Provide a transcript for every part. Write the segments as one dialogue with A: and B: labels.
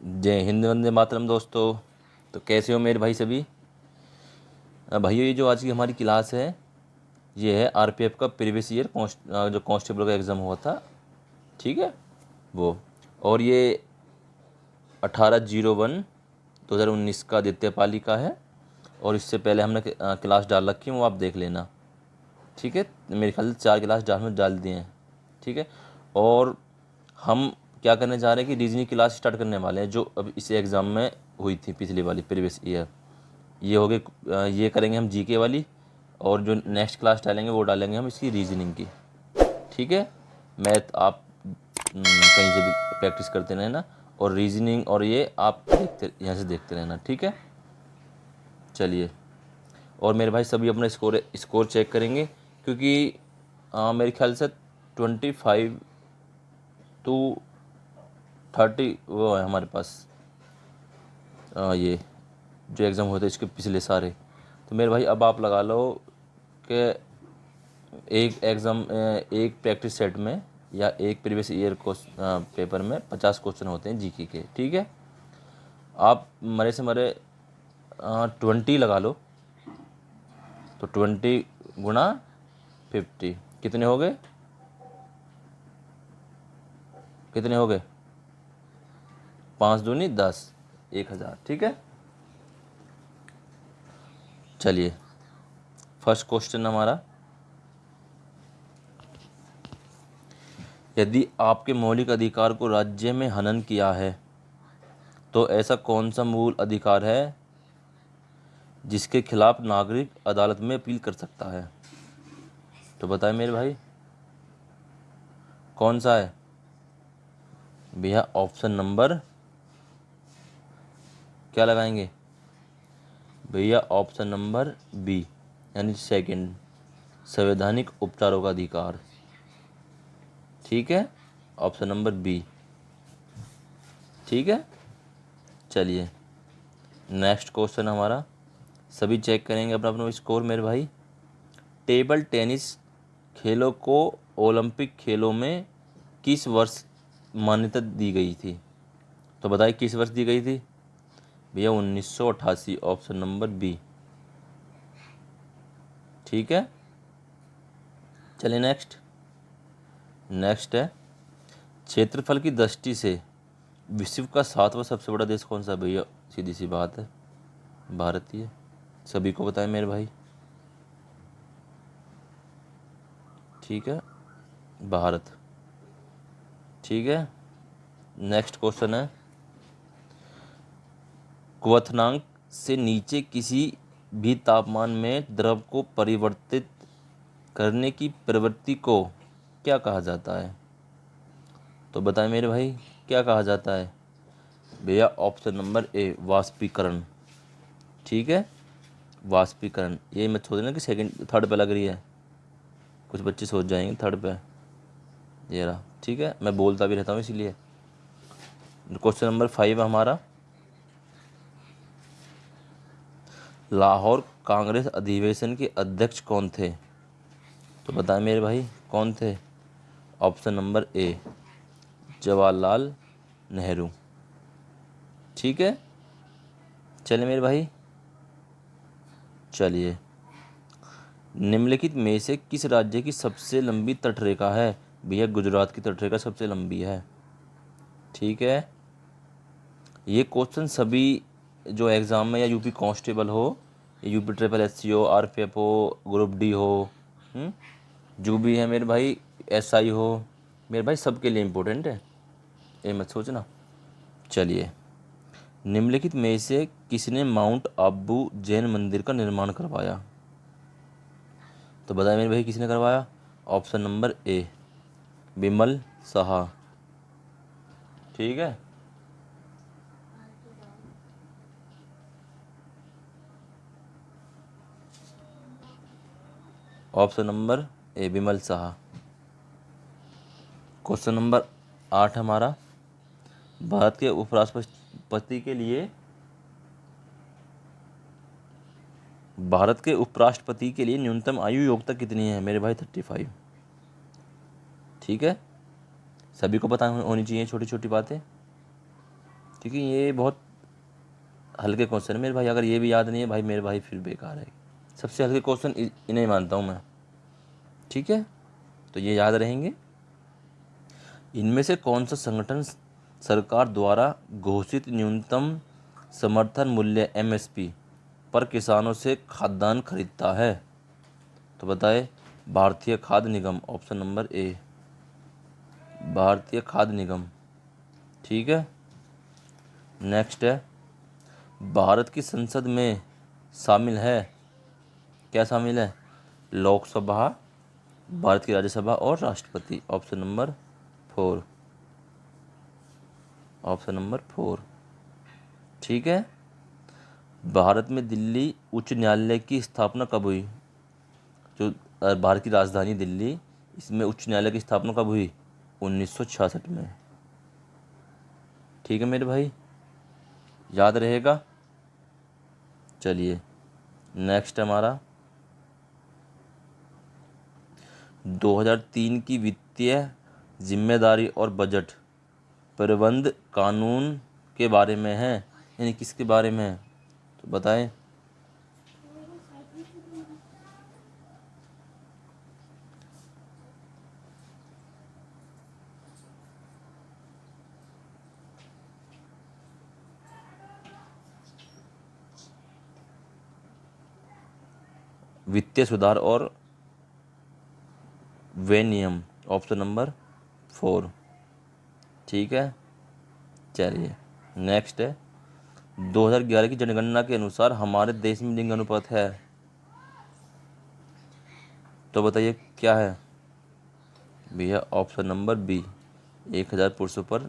A: जय हिंद, वंदे मातरम दोस्तों। तो कैसे हो मेरे भाई सभी। भाइयों, ये जो आज की हमारी क्लास है ये है आरपीएफ का प्रीवियस ईयर जो कांस्टेबल का एग्ज़ाम हुआ था, ठीक है वो। और ये 18/01/2019 का आदित्य पाली का है। और इससे पहले हमने क्लास डाल रखी है, वो आप देख लेना, ठीक है। मेरे ख्याल से 4 क्लास डाल दिए हैं, ठीक है। और हम क्या करने जा रहे हैं कि रीजनिंग क्लास स्टार्ट करने वाले हैं, जो अब इस एग्ज़ाम में हुई थी पिछली वाली प्रीवियस ईयर। ये हो गए, ये करेंगे हम जीके वाली। और जो नेक्स्ट क्लास डालेंगे वो डालेंगे हम इसकी रीजनिंग की, ठीक है। मैथ आप कहीं से भी प्रैक्टिस करते रहना, और रीजनिंग और ये आप देखते यहाँ से देखते रहना, ठीक है। चलिए, और मेरे भाई सभी अपना स्कोर चेक करेंगे, क्योंकि मेरे ख्याल से 25 to 30 वो है हमारे पास। ये जो एग्ज़ाम होते हैं इसके पिछले सारे। तो मेरे भाई अब आप लगा लो कि एक प्रैक्टिस सेट में या एक प्रीवियस ईयर पेपर में 50 क्वेश्चन होते हैं जीके के, ठीक है। आप मरे से मरे 20 लगा लो, तो 20 × 50 कितने हो गए, कितने हो गए? 5 दूनी 10, 1000, ठीक है। चलिए, फर्स्ट क्वेश्चन हमारा, यदि आपके मौलिक अधिकार को राज्य में हनन किया है तो ऐसा कौन सा मूल अधिकार है जिसके खिलाफ नागरिक अदालत में अपील कर सकता है? तो बताएं मेरे भाई, कौन सा है भैया? ऑप्शन नंबर क्या लगाएंगे भैया? ऑप्शन नंबर बी, यानी सेकंड, संवैधानिक उपचारों का अधिकार, ठीक है। ऑप्शन नंबर बी, ठीक है। चलिए, नेक्स्ट क्वेश्चन हमारा, सभी चेक करेंगे अपना अपना स्कोर मेरे भाई। टेबल टेनिस खेलों को ओलंपिक खेलों में किस वर्ष मान्यता दी गई थी? तो बताइए किस वर्ष दी गई थी भैया? 1988, ऑप्शन नंबर बी, ठीक है। चलिए नेक्स्ट है, क्षेत्रफल की दृष्टि से विश्व का 7वां सबसे बड़ा देश कौन सा है भैया? सीधी सी बात है, भारत ही है। सभी को बताएं मेरे भाई, ठीक है, भारत, ठीक है। नेक्स्ट क्वेश्चन है, क्वथनांक से नीचे किसी भी तापमान में द्रव को परिवर्तित करने की प्रवृत्ति को क्या कहा जाता है? तो बताएं मेरे भाई, क्या कहा जाता है भैया? ऑप्शन नंबर ए, वाष्पीकरण, ठीक है, वाष्पीकरण। ये मत सोच देना कि सेकंड थर्ड पे लग रही है, कुछ बच्चे सोच जाएंगे थर्ड पे ये रहा, ठीक है। मैं बोलता भी रहता हूँ इसीलिए। क्वेश्चन नंबर 5 हमारा, लाहौर कांग्रेस अधिवेशन के अध्यक्ष कौन थे? तो बताएं मेरे भाई, कौन थे? Option number A, Jawaharlal Nehru, ठीक है। चलिए मेरे भाई, चलिए, निम्नलिखित में से किस राज्य की सबसे लंबी तटरेखा है भैया? गुजरात की तटरेखा सबसे लंबी है, ठीक है। ये क्वेश्चन सभी जो एग्ज़ाम में, या यूपी कांस्टेबल हो, या यूपी ट्रिपल एससी हो, आरपीएफ हो, ग्रुप डी हो, जो भी है मेरे भाई, एसआई हो, मेरे भाई सबके लिए इम्पोर्टेंट है, ये मत सोचना। चलिए, निम्नलिखित में से किसने माउंट आबू जैन मंदिर का निर्माण करवाया? तो बताइए मेरे भाई, किसने करवाया? Option number A, Bimal Saha, ठीक है। Option number A, Bimal Saha. Question number 8 हमारा, भारत के उपराष्ट्रपति के लिए न्यूनतम आयु योग्यता कितनी है मेरे भाई? 35, ठीक है। सभी को पता होनी चाहिए छोटी छोटी बातें। क्योंकि ये बहुत हल्के क्वेश्चन है मेरे भाई, अगर ये भी याद नहीं है भाई मेरे भाई फिर बेकार है। सबसे हल्के क्वेश्चन इन्हें मानता हूँ मैं, ठीक है, तो ये याद रहेंगे। इनमें से कौन सा संगठन सरकार द्वारा घोषित न्यूनतम समर्थन मूल्य एमएसपी पर किसानों से खाद्यान्न खरीदता है? तो बताए, भारतीय खाद्य निगम, ऑप्शन नंबर ए, भारतीय खाद्य निगम। ठीक है, नेक्स्ट है, भारत की संसद में शामिल है, क्या शामिल है? लोकसभा, भारत की राज्यसभा और राष्ट्रपति। Option number 4, option number 4। ठीक है, भारत में दिल्ली उच्च न्यायालय की स्थापना कब हुई? जो भारत की राजधानी दिल्ली, इसमें उच्च न्यायालय की स्थापना कब हुई? 1966 में। ठीक है मेरे भाई, याद रहेगा। चलिए नेक्स्ट हमारा 2003 की वित्तीय जिम्मेदारी और बजट प्रबंध कानून के बारे में है, यानी किसके बारे में है? तो बताएं। वित्तीय सुधार और विनियम, ऑप्शन नंबर 4। ठीक है, चलिए नेक्स्ट है, 2011 की जनगणना के अनुसार हमारे देश में लिंग अनुपात है, तो बताइए क्या है भैया? ऑप्शन नंबर बी, 1000 पुरुषों पर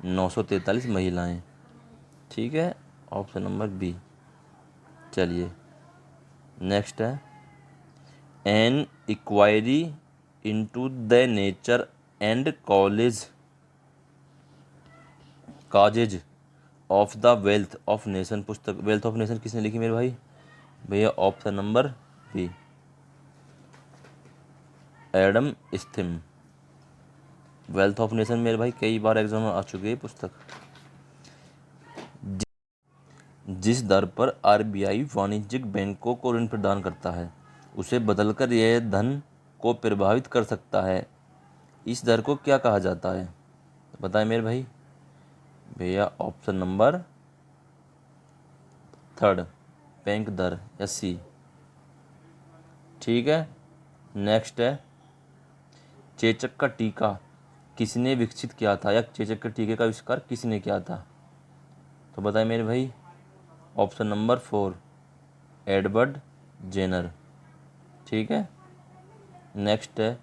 A: 943 महिलाएं। ठीक है, ऑप्शन नंबर बी। चलिए नेक्स्ट है, an inquiry into the nature and causes of the wealth of nation पुस्तक, वेल्थ ऑफ नेशन किसने लिखी मेरे भाई? भैया ऑप्शन नंबर बी, एडम स्थिम। वेल्थ ऑफ नेशन मेरे भाई कई बार एग्जाम में आ चुकी है पुस्तक। जिस दर पर आरबीआई वाणिज्यिक बैंकों को ऋण प्रदान करता है उसे बदलकर यह धन को प्रभावित कर सकता है, इस दर को क्या कहा जाता है? बताएं मेरे भाई। भैया ऑप्शन नंबर 3, बैंक दर या सी। ठीक है, नेक्स्ट है, चेचक का टीका किसने विकसित किया था, या चेचक के टीके का आविष्कार किसने किया था? तो बताएं मेरे भाई। Option number 4, Edward Jenner. ठीक है, नेक्स्ट है,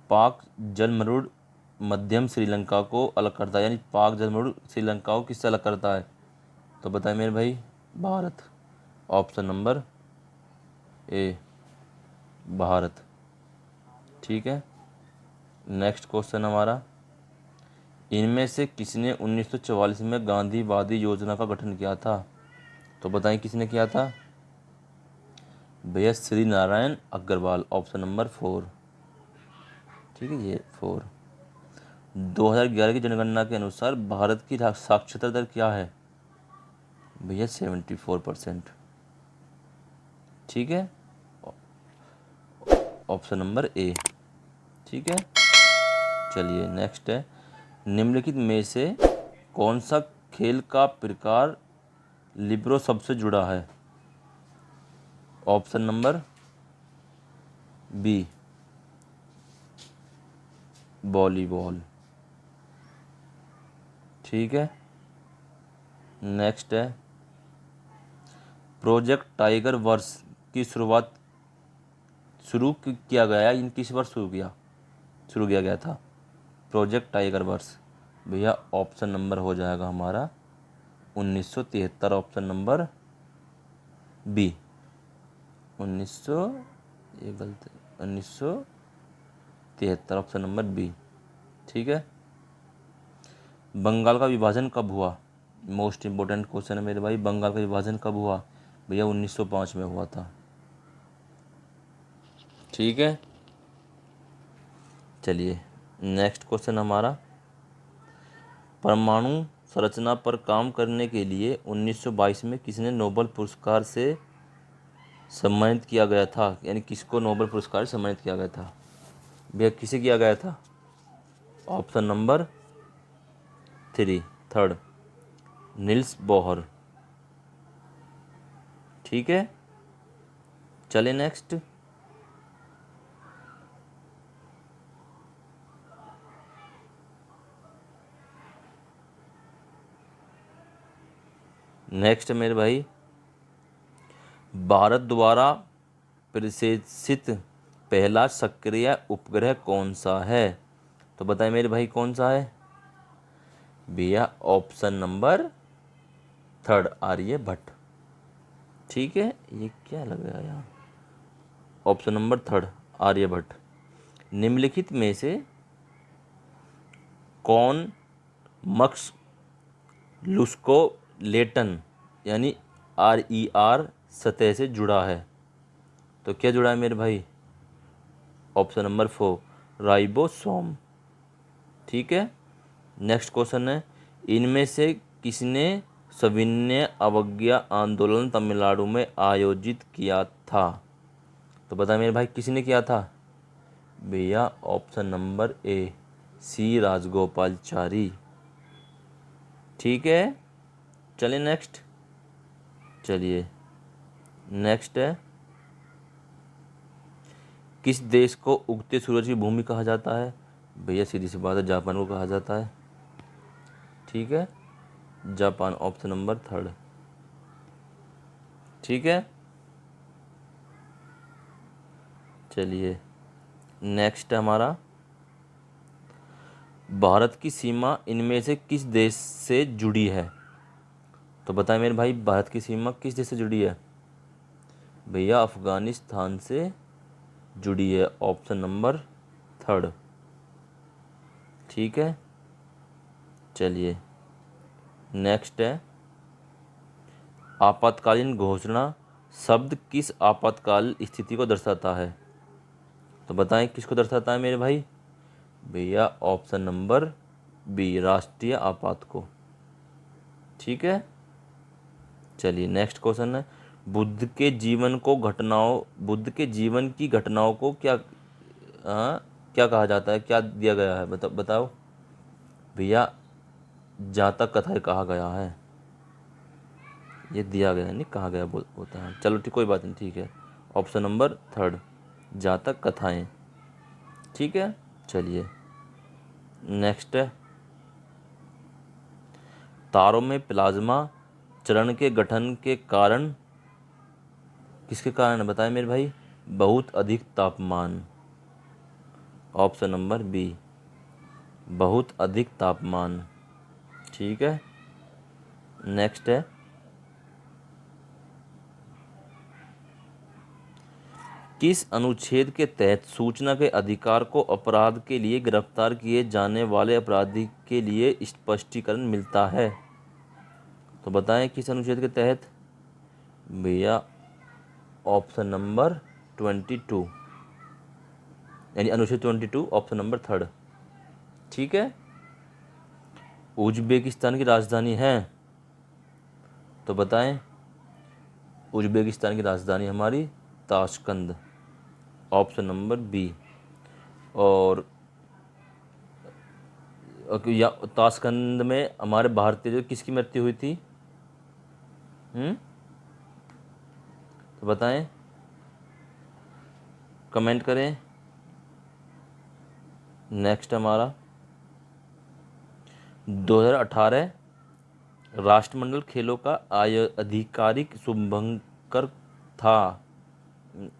A: पाक जलमरुद मध्यम श्रीलंका को अलग करता है, यानी पाक जलमरुद श्रीलंका को किससे अलग करता है? तो बताएं मेरे भाई। Bharat, option number A, Bharat. ठीक है, नेक्स्ट क्वेश्चन हमारा, इनमें से किसने 1944 में गांधीवादी योजना का गठन किया था? तो बताएं किसने किया था? भैया श्री नारायण अग्रवाल, ऑप्शन नंबर 4। ठीक है, ये 4। 2011 की जनगणना के अनुसार भारत की साक्षरता दर क्या है? भैया 74%। ठीक है, ऑप्शन नंबर ए। ठीक है, चलिए नेक्स्ट है, निम्नलिखित में से कौन सा खेल का प्रकार लिब्रो सबसे जुड़ा है? Option number B, volleyball. ठीक है, नेक्स्ट है, प्रोजेक्ट टाइगर वर्स की शुरुआत किया गया, इन किस वर्ष शुरू किया गया था प्रोजेक्ट टाइगर वर्स? भैया ऑप्शन नंबर हो जाएगा हमारा 1973, ऑप्शन नंबर बी, 1900, ये गलत, 1973, ऑप्शन नंबर बी। ठीक है, बंगाल का विभाजन कब हुआ? मोस्ट इम्पोर्टेंट क्वेश्चन है मेरे भाई, बंगाल का विभाजन कब हुआ? भैया 1905 में हुआ था। ठीक है, चलिए नेक्स्ट क्वेश्चन हमारा, परमाणु संरचना पर काम करने के लिए 1922 में किसने नोबेल पुरस्कार से सम्मानित किया गया था? यानी किसको नोबेल पुरस्कार से सम्मानित किया गया था? भैया किसे किया गया था? Option number 3 third, Nils Bohr. ठीक है, चले नेक्स्ट। नेक्स्ट मेरे भाई, भारत द्वारा प्रक्षेपित पहला सक्रिय उपग्रह कौन सा है? तो बताएं मेरे भाई कौन सा है? भैया ऑप्शन नंबर 3 आर्यभट्ट। ठीक है, ये क्या लग रहा है यहाँ? Option number 3 Aryabhatta. निम्नलिखित में से कौन मक्स लुस्कोलेटन यानी RER सतह से जुड़ा है? तो क्या जुड़ा है मेरे भाई? Option number 4 ribosome. ठीक है, नेक्स्ट क्वेश्चन है, इनमें से किसने सविनय अवज्ञा आंदोलन तमिलनाडु में आयोजित किया था? तो बता मेरे भाई किसने किया था? भैया ऑप्शन नंबर ए सी राजगोपालचारी। ठीक है, चलिए नेक्स्ट। चलिए नेक्स्ट है, किस देश को उगते सूरज की भूमि कहा जाता है? भैया सीधी सी बात है, जापान को कहा जाता है। ठीक है, जापान ऑप्शन नंबर 3। ठीक है, चलिए नेक्स्ट हमारा, भारत की सीमा इनमें से किस देश से जुड़ी है? तो बताएं मेरे भाई, भारत की सीमा किस देश से जुड़ी है? भैया अफगानिस्तान से जुड़ी है, ऑप्शन नंबर 3। ठीक है, चलिए नेक्स्ट है, आपातकालीन घोषणा शब्द किस आपातकाल स्थिति को दर्शाता है? तो बताएं किसको दर्शाता है मेरे भाई? भैया ऑप्शन नंबर बी राष्ट्रीय आपात को। ठीक है, चलिए नेक्स्ट क्वेश्चन है, बुद्ध के जीवन की घटनाओं को क्या कहा जाता है? क्या दिया गया है? बताओ भैया, जातक कथाएं कहा गया है। ये दिया गया है, नहीं कहा गया होता है। चलो ठीक, कोई बात नहीं, ठीक है, ऑप्शन नंबर 3 जातक कथाएं। ठीक है, चलिए नेक्स्ट है, तारों में प्लाज्मा चरण के गठन के कारण किसके कारण बताएं मेरे भाई? बहुत अधिक तापमान, ऑप्शन नंबर बी बहुत अधिक तापमान। ठीक है, नेक्स्ट है, किस अनुच्छेद के तहत सूचना के अधिकार को अपराध के लिए गिरफ्तार किए जाने वाले अपराधी के लिए स्पष्टीकरण मिलता है? तो बताएं किस अनुच्छेद के तहत? भैया ऑप्शन नंबर 22 यानी अनुच्छेद 22 ऑप्शन नंबर 3। ठीक है, उज्बेकिस्तान की राजधानी है? तो बताएं, उज्बेकिस्तान की राजधानी हमारी ताशकंद, ऑप्शन नंबर बी। और या ताशकंद में हमारे भारतीय जो किसकी मृत्यु हुई थी? तो बताएं, कमेंट करें। नेक्स्ट हमारा 2018 राष्ट्रमंडल खेलों का आधिकारिक शुभंकर था।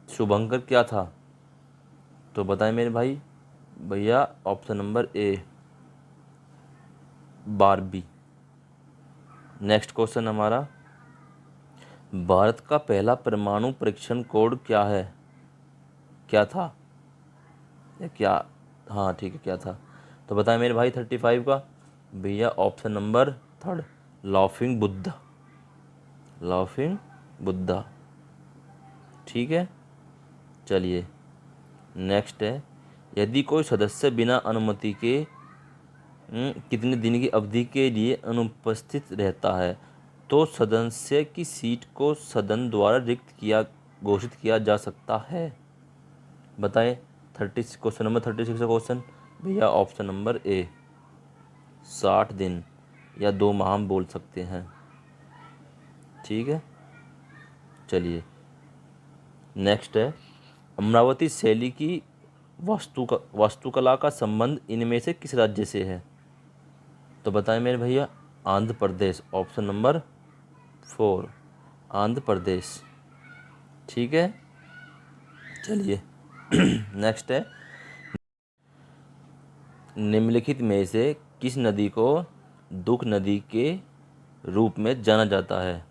A: शुभंकर क्या था? तो बताएं मेरे भाई। भैया option number A Barbie. Next question हमारा, भारत का पहला परमाणु परीक्षण कोड क्या है? क्या था या क्या? हाँ ठीक है, क्या था? तो बताएं मेरे भाई 35 का। भैया option number 3 laughing Buddha. Laughing Buddha. ठीक है, चलिए नेक्स्ट है, यदि कोई सदस्य बिना अनुमति के कितने दिन की अवधि के लिए अनुपस्थित रहता है तो सदस्य की सीट को सदन द्वारा रिक्त किया घोषित किया जा सकता है? बताएं। 36 क्वेश्चन नंबर 36 का क्वेश्चन भैया ऑप्शन नंबर ए 60 दिन या 2 माह हम बोल सकते हैं। ठीक है, चलिए नेक्स्ट है, अमरावती शैली की वास्तुकला का संबंध इनमें से किस राज्य से है? तो बताएं मेरे भैया, आंध्र प्रदेश, ऑप्शन नंबर 4 आंध्र प्रदेश। ठीक है, चलिए नेक्स्ट है, निम्नलिखित में से किस नदी को दुख नदी के रूप में जाना जाता है?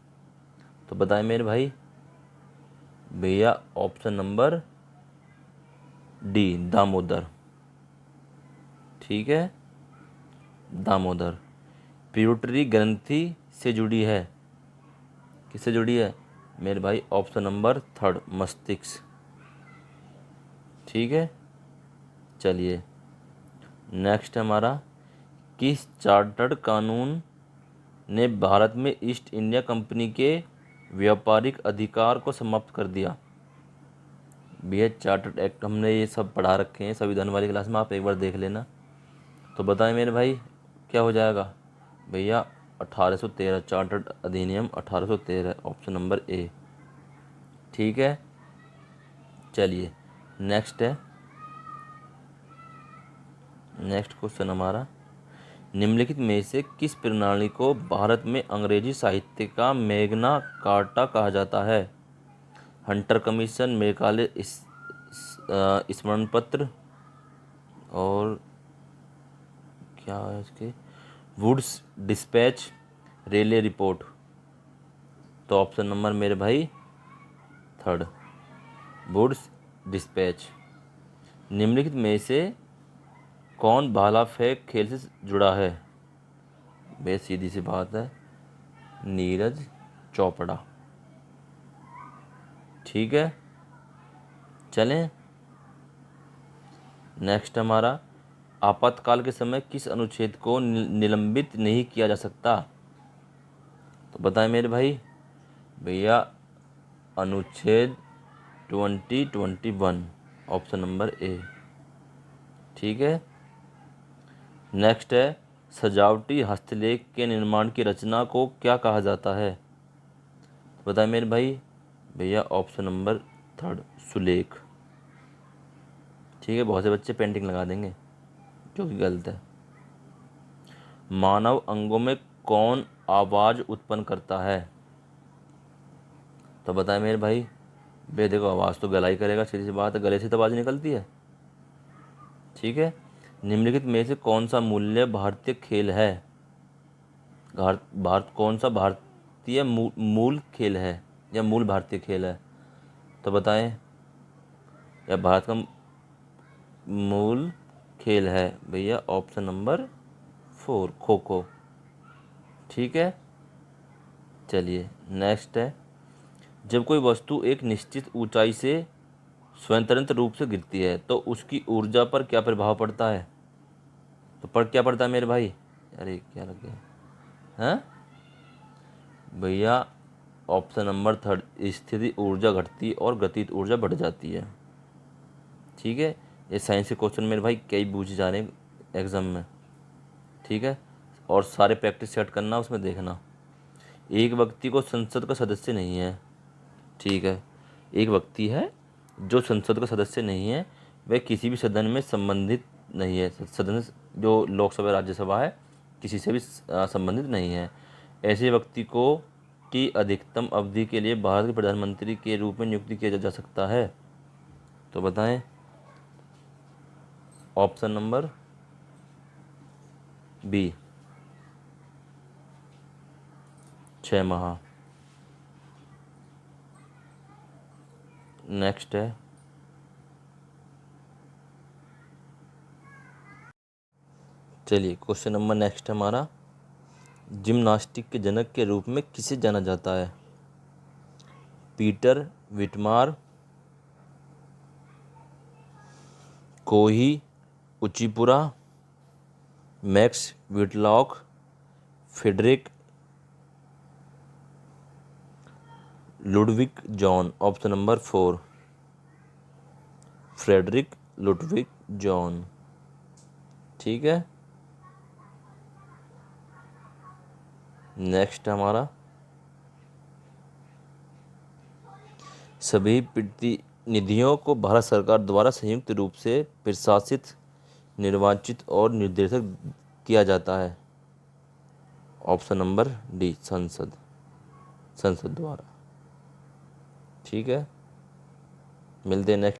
A: तो बताएं मेरे भाई भैया, ऑप्शन नंबर डी दामोदर। ठीक है, दामोदर पिट्यूटरी ग्रंथि से जुड़ी है, किससे जुड़ी है मेरे भाई? ऑप्शन नंबर 3 मस्तिष्क। ठीक है, चलिए नेक्स्ट हमारा, किस चार्टर्ड कानून ने भारत में ईस्ट इंडिया कंपनी के व्यापारिक अधिकार को समाप्त कर दिया? भैया चार्टर्ड एक्ट हमने ये सब पढ़ा रखे हैं संविधान वाली क्लास में, आप एक बार देख लेना। तो बताएं मेरे भाई क्या हो जाएगा? भैया 1813 चार्टर्ड अधिनियम 1813, ऑप्शन नंबर ए। ठीक है, चलिए नेक्स्ट है, नेक्स्ट क्वेश्चन हमारा, निम्नलिखित में से किस प्रणाली को भारत में अंग्रेजी साहित्य का मैग्ना कार्टा कहा जाता है? हंटर कमीशन, मेघालय स्मरण पत्र, और क्या है इसके, वुड्स डिस्पैच, रेले रिपोर्ट। तो ऑप्शन नंबर मेरे भाई 3 वुड्स डिस्पैच। निम्नलिखित में से कौन भाला फेंक खेल से जुड़ा है? बे सीधी सी बात है, नीरज चोपड़ा। ठीक है, चलें नेक्स्ट हमारा, आपातकाल के समय किस अनुच्छेद को निलंबित नहीं किया जा सकता? तो बताएं मेरे भाई भैया, अनुच्छेद 2021, ऑप्शन नंबर ए। ठीक है, नेक्स्ट है, सजावटी हस्तलेख के निर्माण की रचना को क्या कहा जाता है? बताएं मेरे भाई भैया, ऑप्शन नंबर 3 सुलेख। ठीक है, बहुत से बच्चे पेंटिंग लगा देंगे जो कि गलत है। मानव अंगों में कौन आवाज़ उत्पन्न करता है? तो बताएं मेरे भाई, बे देखो आवाज़ तो गला ही करेगा, सीधी सी बात है, गले से तो आवाज़ निकलती है। ठीक है, निम्नलिखित में से कौन सा मूल्य भारतीय खेल है? भारत कौन सा भारतीय मूल खेल है या मूल भारतीय खेल है? तो बताएं, या भारत का मूल खेल है भैया? Option number 4 kho kho. ठीक है, चलिए नेक्स्ट है, जब कोई वस्तु एक निश्चित ऊंचाई से स्वतंत्र रूप से गिरती है तो उसकी ऊर्जा पर क्या प्रभाव पड़ता है? तो क्या पड़ता है मेरे भाई? अरे क्या लग गया, हैं भैया? ऑप्शन नंबर 3 स्थिति ऊर्जा घटती और गतिज ऊर्जा बढ़ जाती है। ठीक है, ये साइंस के क्वेश्चन मेरे भाई कई पूछे जा रहे हैं एग्जाम में। ठीक है, और सारे प्रैक्टिस सेट करना, उसमें देखना। एक व्यक्ति को संसद का सदस्य नहीं है, ठीक है, एक व्यक्ति है जो संसद का सदस्य नहीं है, वह किसी भी सदन में संबंधित नहीं है, सदन जो लोकसभा राज्यसभा है किसी से भी संबंधित नहीं है। ऐसे व्यक्ति को की अधिकतम अवधि के लिए भारत के प्रधानमंत्री के रूप में नियुक्ति किया जा सकता है? तो बताएं, ऑप्शन नंबर बी 6 माह। नेक्स्ट है, चलिए क्वेश्चन नंबर नेक्स्ट हमारा, जिम्नास्टिक के जनक के रूप में किसे जाना जाता है? Peter Vidmar, Kohei Uchimura, Max Whitlock, Friedrich Ludwig Jahn. Option number 4 Friedrich Ludwig Jahn. ठीक है, नेक्स्ट हमारा, सभी प्रतिनिधियों को भारत सरकार द्वारा संयुक्त रूप से प्रशासित, निर्वाचित और निर्देशित किया जाता है। ऑप्शन नंबर डी संसद, संसद द्वारा। ठीक है, मिलते हैं नेक्स्ट।